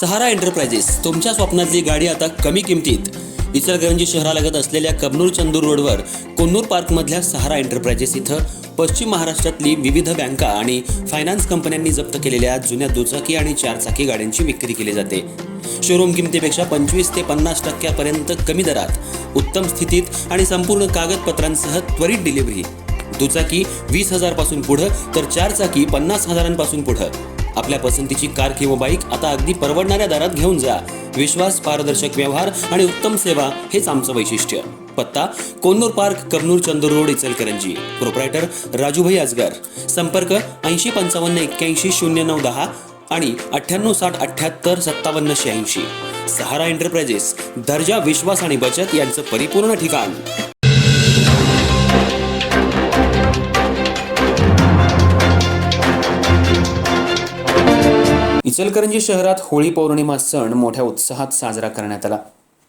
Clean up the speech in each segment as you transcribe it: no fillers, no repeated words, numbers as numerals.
सहारा enterprises तुमच्या स्वप्नातली गाडी आता कमी किमतीत। इचलकरंजी शहरालगत असलेल्या कबनूर चंदूर रोडवर कोन्नूर पार्कमधल्या सहारा एंटरप्राइजेस इथं पश्चिम महाराष्ट्रातली विविध बँका आणि फायनान्स कंपन्यांनी जप्त केलेल्या जुन्या दुचाकी आणि चारचाकी गाड्यांची विक्री केली जाते। शोरूम किमतीपेक्षा 25 ते 50% कमी दरात, उत्तम स्थितीत आणि संपूर्ण कागदपत्रांसह त्वरित डिलिव्हरी। दुचाकी 20,000 पासून पुढे तर चारचाकी 50,000 पासून पुढे। आपल्या पसंतीची कार किंवा बाईक आता अगदी परवडणाऱ्या दरात घेऊन जा। विश्वास, पारदर्शक व्यवहार आणि उत्तम सेवा हेच आमचं वैशिष्ट्य। पत्ता Konnur park, Kabnur Chandur road, Ichalkaranji. Proprietor Rajubhai Ajgar. संपर्क 8055810910 आणि 9860785786। सहारा एंटरप्राइजेस, दर्जा, विश्वास आणि बचत यांचं परिपूर्ण ठिकाण। इचलकरंजी शहरात होळी पौर्णिमा सण मोठ्या उत्साहात साजरा करण्यात आला।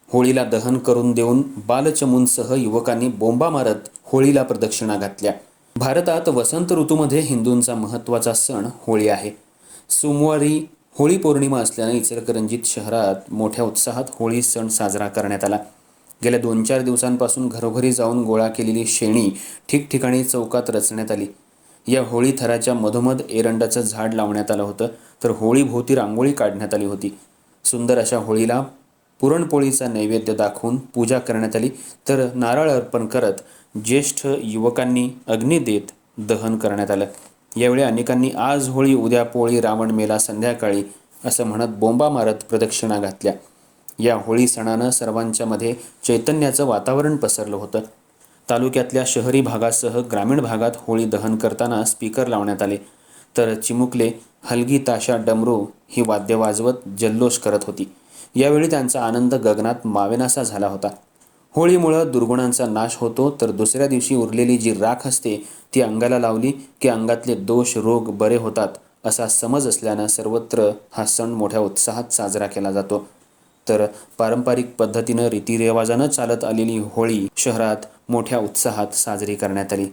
होळीला दहन करून देऊन बालचमूंसह युवकांनी बोंबा मारत होळीला प्रदक्षिणा घातल्या। भारतात वसंत ऋतूमध्ये हिंदूंचा महत्त्वाचा सण होळी आहे। सोमवारी होळी पौर्णिमा असल्याने इचलकरंजीत शहरात मोठ्या उत्साहात होळी सण साजरा करण्यात आला। गेल्या 2-4 दिवसांपासून घरोघरी जाऊन गोळा केलेली शेणी ठिकठिकाणी चौकात रचण्यात आली। या होळी थराच्या मधोमध एरंडाचं झाड लावण्यात आलं होतं, तर होळीभोवती रांगोळी काढण्यात आली होती। सुंदर अशा होळीला पुरणपोळीचा नैवेद्य दाखवून पूजा करण्यात आली, तर नारळ अर्पण करत ज्येष्ठ युवकांनी अग्नी देत दहन करण्यात आलं। यावेळी अनेकांनी आज होळी उद्या पोळी, रावण मेला संध्याकाळी असं म्हणत बोंबा मारत प्रदक्षिणा घातल्या। या होळी सणानं सर्वांच्या मध्ये चैतन्याचं वातावरण पसरलं होतं। तालुक्यातल्या शहरी भागासह ग्रामीण भागात होळी दहन करताना स्पीकर लावण्यात आले, तर चिमुकले हलगी, ताशा, डमरू ही वाद्य वाजवत जल्लोष करत होती। यावेळी त्यांचा आनंद गगनात मावेनासा झाला होता। होळीमुळं दुर्गुणांचा नाश होतो, तर दुसऱ्या दिवशी उरलेली जी राख असते ती अंगाला लावली की अंगातले दोष, रोग बरे होतात असा समज असल्यानं सर्वत्र हा सण मोठ्या उत्साहात साजरा केला जातो। तर पारंपरिक पद्धतीनं रीतिरिवाजानं चालत आलेली होळी शहरात मोठ्या उत्साहात साजरी करण्यात आली।